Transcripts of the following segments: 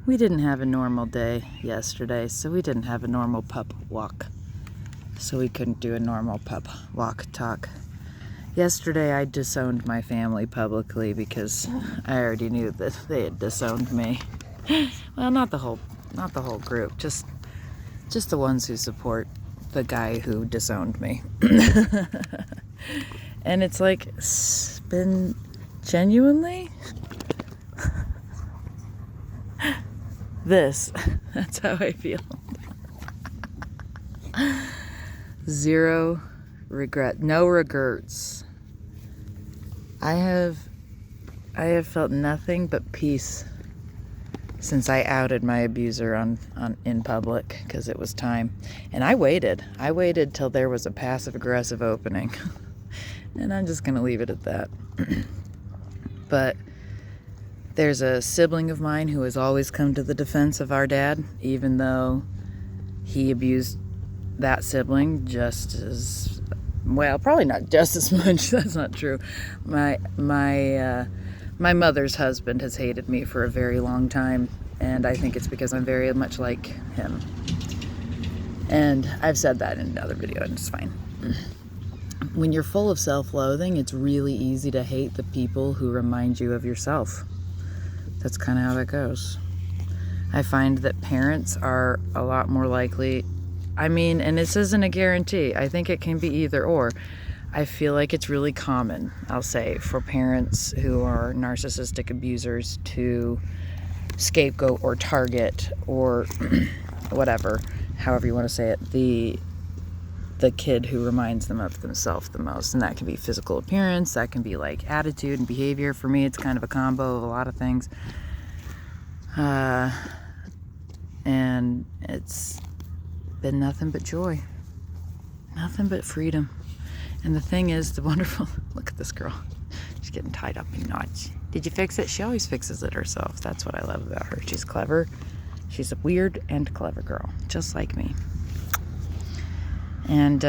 We didn't have a normal day yesterday, so we didn't have a normal pup walk. So we couldn't do a normal pup walk talk. Yesterday I disowned my family publicly because I already knew that they had disowned me. Well, not the whole group, just the ones who support the guy who disowned me. And it's like, been genuinely this. That's how I feel. Zero regret, no regrets. I have felt nothing but peace since I outed my abuser in public, because it was time. And I waited till there was a passive aggressive opening. And I'm just gonna leave it at that. But there's a sibling of mine who has always come to the defense of our dad, even though he abused that sibling just as well, probably not just as much. That's not true. My mother's husband has hated me for a very long time, and I think it's because I'm very much like him. And I've said that in another video, and it's fine. When you're full of self-loathing, it's really easy to hate the people who remind you of yourself. That's kind of how that goes. I find that parents are a lot more likely, and this isn't a guarantee. I think it can be either or. I feel like it's really common, I'll say, for parents who are narcissistic abusers to scapegoat or target or whatever, however you want to say it, the kid who reminds them of themselves the most. And that can be physical appearance, that can be like attitude and behavior. For me, it's kind of a combo of a lot of things. And it's been nothing but joy, nothing but freedom. And the thing is, the wonderful, look at this girl, she's getting tied up in knots. Did you fix it? She always fixes it herself. That's what I love about her. She's clever. She's a weird and clever girl, just like me. And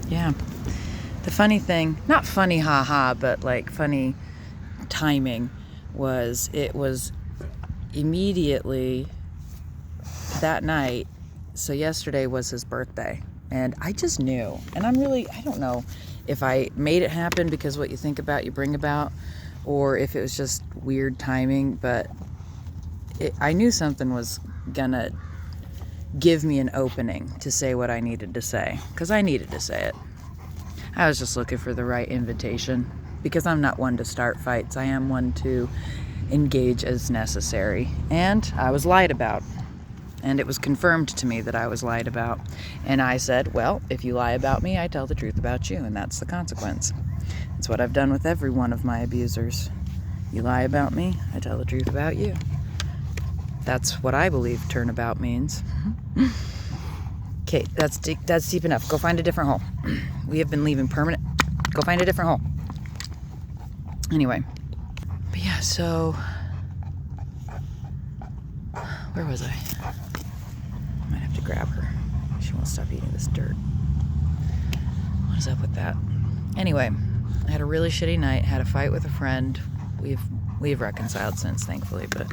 yeah, the funny thing, not funny haha, but like funny timing, was it was immediately that night. So yesterday was his birthday, and I just knew. And I don't know if I made it happen because what you think about, you bring about, or if it was just weird timing, but I knew something was gonna give me an opening to say what I needed to say, because I needed to say it. I was just looking for the right invitation, because I'm not one to start fights. I am one to engage as necessary. And I was lied about. And it was confirmed to me that I was lied about. And I said, well, if you lie about me, I tell the truth about you, and that's the consequence. It's what I've done with every one of my abusers. You lie about me, I tell the truth about you. That's what I believe turnabout means. Okay, that's deep enough. Go find a different hole. We have been leaving permanent. Go find a different hole. Anyway. But yeah, so where was I? I might have to grab her. She won't stop eating this dirt. What is up with that? Anyway, I had a really shitty night. Had a fight with a friend. We've reconciled since, thankfully, but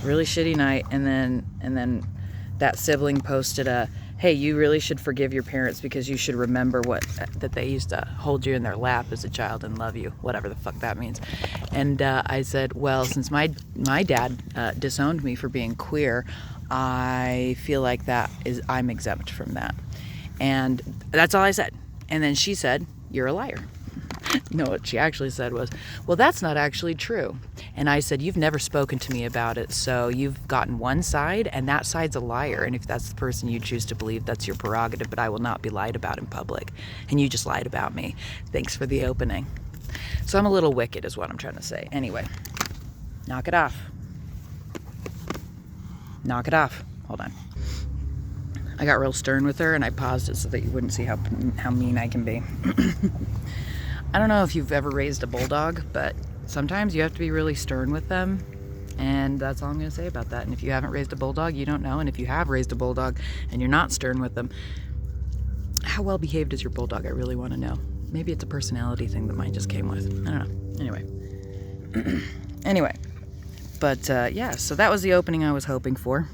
really shitty night. And then that sibling posted hey, you really should forgive your parents because you should remember that they used to hold you in their lap as a child and love you, whatever the fuck that means. And I said, well, since my dad disowned me for being queer, I feel like I'm exempt from that. And that's all I said. And then she said, you're a liar. No, what she actually said was, well, that's not actually true. And I said, you've never spoken to me about it, so you've gotten one side, and that side's a liar. And if that's the person you choose to believe, that's your prerogative, but I will not be lied about in public. And you just lied about me. Thanks for the opening. So I'm a little wicked is what I'm trying to say. Anyway, knock it off. Knock it off. Hold on. I got real stern with her, and I paused it so that you wouldn't see how mean I can be. I don't know if you've ever raised a bulldog, but sometimes you have to be really stern with them, and that's all I'm going to say about that. And if you haven't raised a bulldog, you don't know. And if you have raised a bulldog and you're not stern with them, how well behaved is your bulldog? I really want to know. Maybe it's a personality thing that mine just came with. I don't know. Anyway. But yeah, so that was the opening I was hoping for.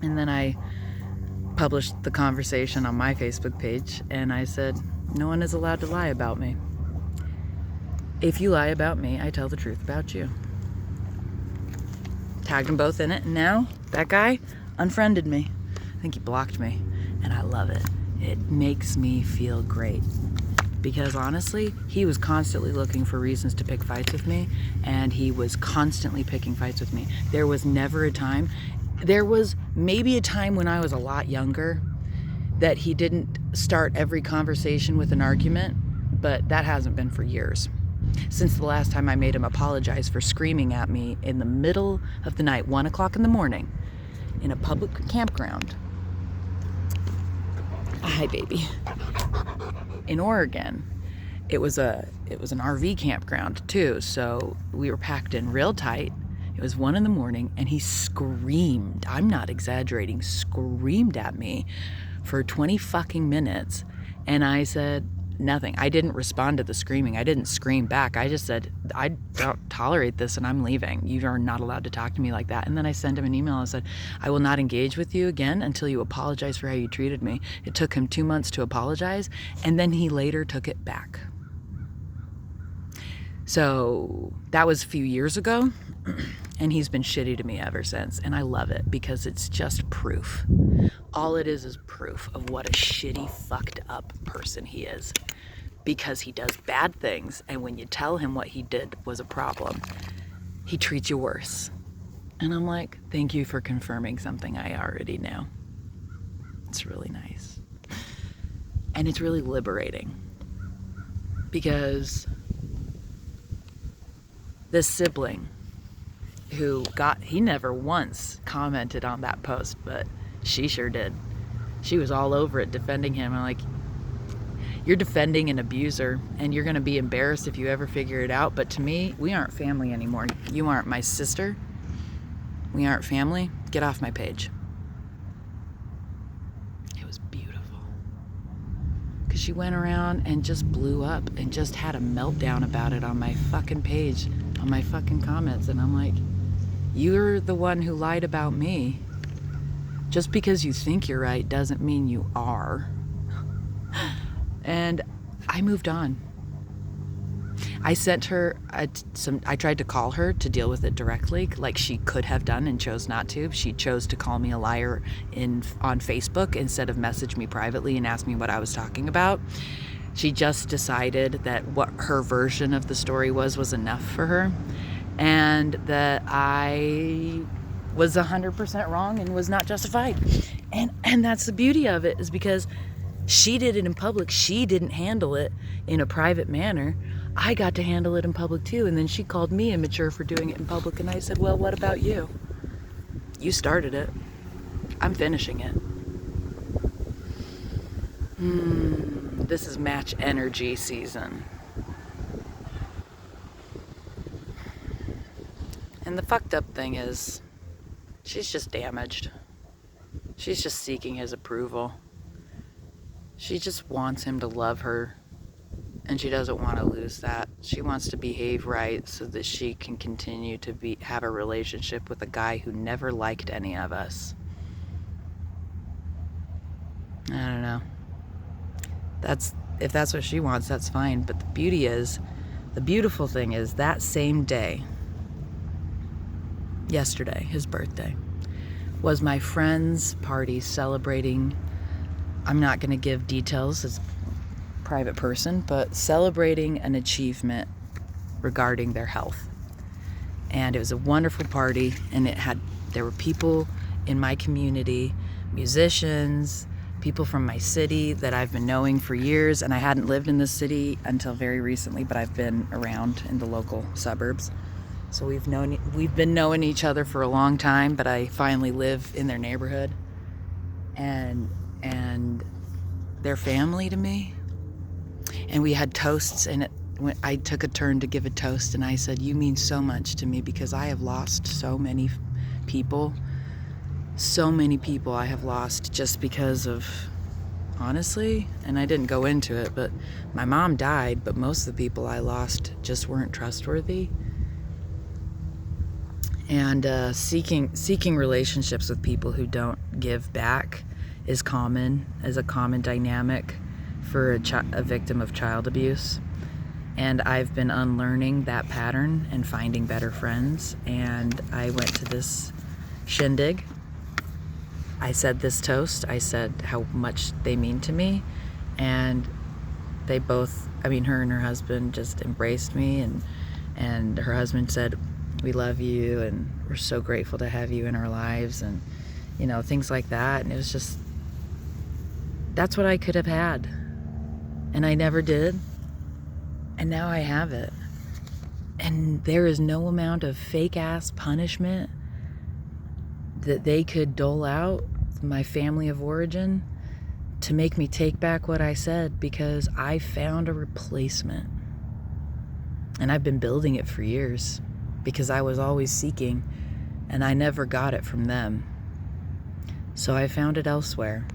And then I published the conversation on my Facebook page, and I said, no one is allowed to lie about me. If you lie about me, I tell the truth about you. Tagged them both in it, and now that guy unfriended me. I think he blocked me, and I love it. It makes me feel great. Because honestly, he was constantly looking for reasons to pick fights with me, and he was constantly picking fights with me. There was never a time, there was maybe a time when I was a lot younger that he didn't start every conversation with an argument, but that hasn't been for years. Since the last time I made him apologize for screaming at me in the middle of the night, 1 o'clock in the morning, in a public campground. Hi, baby. In Oregon. It was an RV campground too, so we were packed in real tight. It was 1 a.m, and he screamed, I'm not exaggerating, screamed at me for 20 fucking minutes. And I said nothing. I didn't respond to the screaming. I didn't scream back. I just said, I don't tolerate this and I'm leaving. You are not allowed to talk to me like that. And then I sent him an email and said, I will not engage with you again until you apologize for how you treated me. It took him 2 months to apologize, and then he later took it back. So that was a few years ago, and he's been shitty to me ever since. And I love it because it's just proof. All it is proof of what a shitty, fucked up person he is. Because he does bad things, and when you tell him what he did was a problem, he treats you worse. And I'm like, thank you for confirming something I already knew. It's really nice. And it's really liberating. Because this sibling he never once commented on that post, but she sure did. She was all over it, defending him. I'm like, you're defending an abuser, and you're going to be embarrassed if you ever figure it out. But to me, we aren't family anymore. You aren't my sister. We aren't family. Get off my page. It was beautiful. Because she went around and just blew up and just had a meltdown about it on my fucking page, on my fucking comments. And I'm like, you're the one who lied about me. Just because you think you're right doesn't mean you are. And I moved on. I sent her I tried to call her to deal with it directly, like she could have done and chose not to. She chose to call me a liar on Facebook instead of message me privately and ask me what I was talking about. She just decided that what her version of the story was enough for her, and that I was 100% wrong and was not justified. And that's the beauty of it, is because she did it in public. She didn't handle it in a private manner. I got to handle it in public too. And then she called me immature for doing it in public. And I said, well, what about you? You started it. I'm finishing it. This is match energy season. And the fucked up thing is, she's just damaged. She's just seeking his approval. She just wants him to love her, and she doesn't want to lose that. She wants to behave right so that she can continue to have a relationship with a guy who never liked any of us. I don't know. If that's what she wants, that's fine. But the beautiful thing is that same day, yesterday, his birthday, was my friend's party celebrating. I'm not going to give details as a private person, but celebrating an achievement regarding their health. And it was a wonderful party, and there were people in my community, musicians, people from my city that I've been knowing for years, and I hadn't lived in this city until very recently, but I've been around in the local suburbs. So we've been knowing each other for a long time, but I finally live in their neighborhood. And they're family to me. And we had toasts, and I took a turn to give a toast, and I said, you mean so much to me, because I have lost so many people. So many people I have lost just because of, honestly, and I didn't go into it, but my mom died, but most of the people I lost just weren't trustworthy. And seeking relationships with people who don't give back is a common dynamic for a victim of child abuse. And I've been unlearning that pattern and finding better friends. And I went to this shindig. I said this toast. I said how much they mean to me. And they both, her and her husband just embraced me. And her husband said, "We love you and we're so grateful to have you in our lives," and things like that. And it was just, that's what I could have had, and I never did, and now I have it. And there is no amount of fake ass punishment that they could dole out my family of origin to make me take back what I said, because I found a replacement, and I've been building it for years. Because I was always seeking, and I never got it from them. So I found it elsewhere.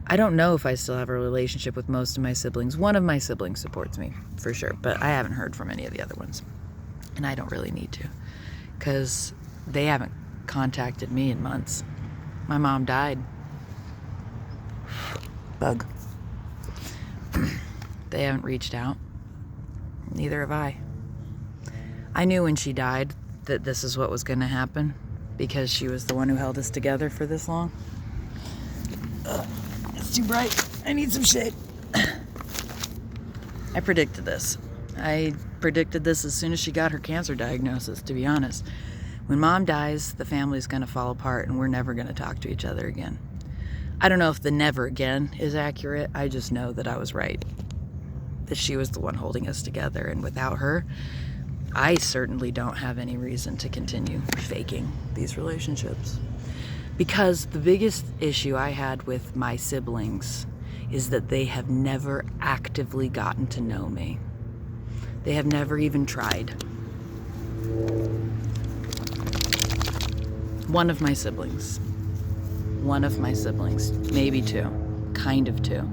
I don't know if I still have a relationship with most of my siblings. One of my siblings supports me, for sure, but I haven't heard from any of the other ones. And I don't really need to, because they haven't contacted me in months. My mom died. Bug. They haven't reached out. Neither have I. I knew when she died that this is what was going to happen, because she was the one who held us together for this long. It's too bright. I need some shade. I predicted this. I predicted this as soon as she got her cancer diagnosis, to be honest. When Mom dies, the family's going to fall apart and we're never going to talk to each other again. I don't know if the never again is accurate. I just know that I was right. That she was the one holding us together, and without her, I certainly don't have any reason to continue faking these relationships. Because the biggest issue I had with my siblings is that they have never actively gotten to know me. They have never even tried. One of my siblings, maybe two, kind of two.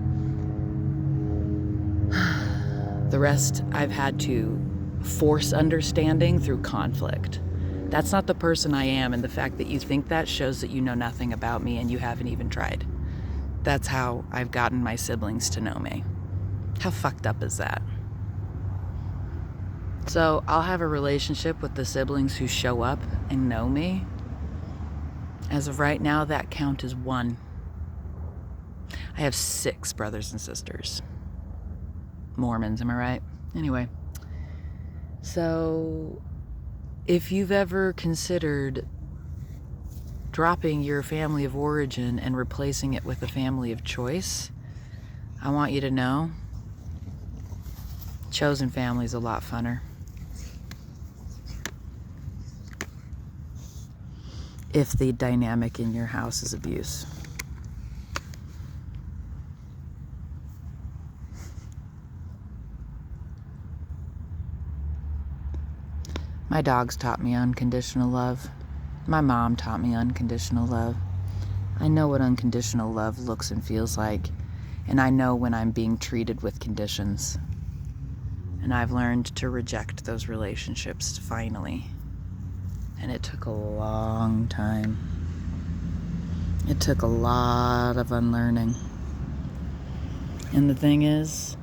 The rest I've had to force understanding through conflict. That's not the person I am, and the fact that you think that shows that you know nothing about me and you haven't even tried. That's how I've gotten my siblings to know me. How fucked up is that? So I'll have a relationship with the siblings who show up and know me. As of right now, that count is 1. I have 6 brothers and sisters. Mormons, am I right? Anyway. So, if you've ever considered dropping your family of origin and replacing it with a family of choice, I want you to know, chosen family is a lot funner. If the dynamic in your house is abuse. My dogs taught me unconditional love. My mom taught me unconditional love. I know what unconditional love looks and feels like, and I know when I'm being treated with conditions. And I've learned to reject those relationships finally. And it took a long time. It took a lot of unlearning. And the thing is,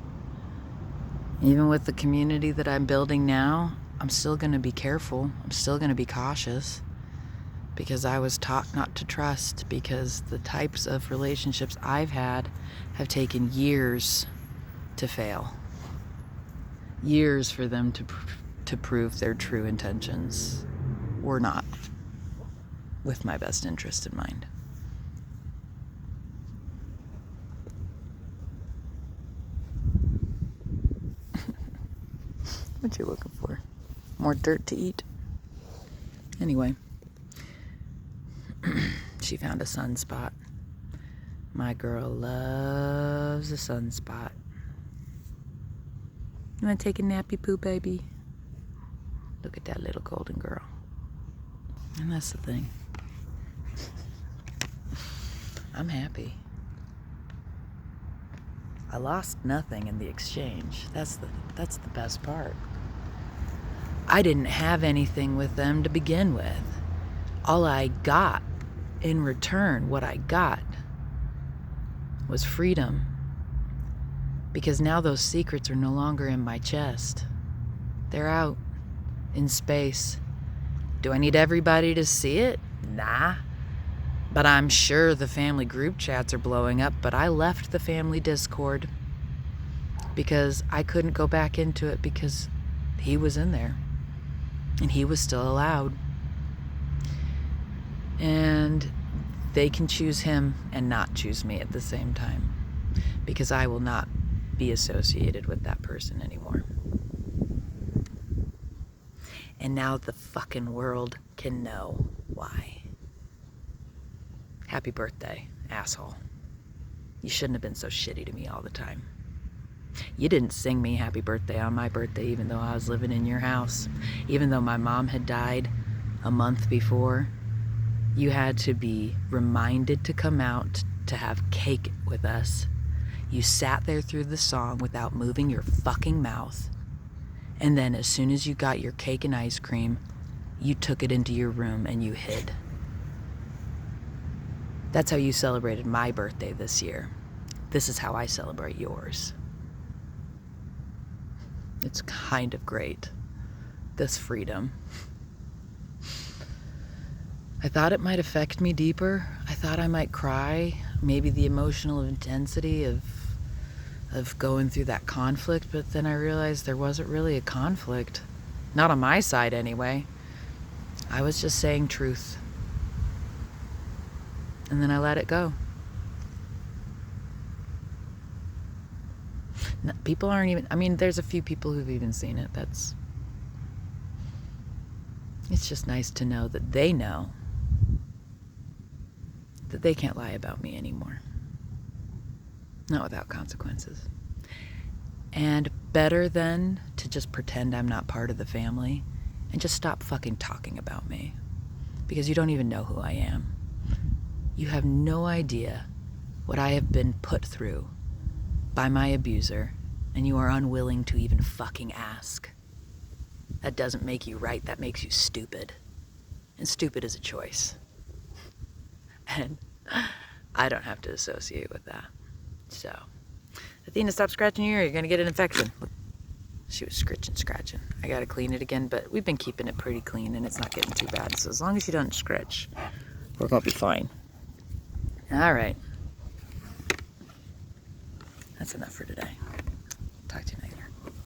even with the community that I'm building now, I'm still going to be careful. I'm still going to be cautious, because I was taught not to trust, because the types of relationships I've had have taken years to fail. Years for them to prove their true intentions were not with my best interest in mind. What you looking for? More dirt to eat? Anyway, she found a sunspot. My girl loves a sunspot. You want to take a nappy poo, baby? Look at that little golden girl. And that's the thing. I'm happy. I lost nothing in the exchange. That's the best part. I didn't have anything with them to begin with. All I got in return, what I got, was freedom. Because now those secrets are no longer in my chest. They're out in space. Do I need everybody to see it? Nah. But I'm sure the family group chats are blowing up, but I left the family Discord because I couldn't go back into it because he was in there and he was still allowed. And they can choose him and not choose me at the same time because I will not be associated with that person anymore. And now the fucking world can know why. Happy birthday, asshole. You shouldn't have been so shitty to me all the time. You didn't sing me happy birthday on my birthday even though I was living in your house. Even though my mom had died a month before, you had to be reminded to come out to have cake with us. You sat there through the song without moving your fucking mouth. And then as soon as you got your cake and ice cream, you took it into your room and you hid. That's how you celebrated my birthday this year. This is how I celebrate yours. It's kind of great, this freedom. I thought it might affect me deeper. I thought I might cry. Maybe the emotional intensity of going through that conflict, but then I realized there wasn't really a conflict. Not on my side, anyway. I was just saying truth. And then I let it go. People aren't even, I mean, there's a few people who've even seen it. It's just nice to know that they know that they can't lie about me anymore. Not without consequences. And better than to just pretend I'm not part of the family and just stop fucking talking about me. Because you don't even know who I am. You have no idea what I have been put through by my abuser, and you are unwilling to even fucking ask. That doesn't make you right, that makes you stupid. And stupid is a choice. And I don't have to associate with that. So, Athena, stop scratching your ear. You're going to get an infection. Look, she was scratching. I got to clean it again, but we've been keeping it pretty clean, and it's not getting too bad. So as long as you don't scratch, we're going to be fine. All right. That's enough for today.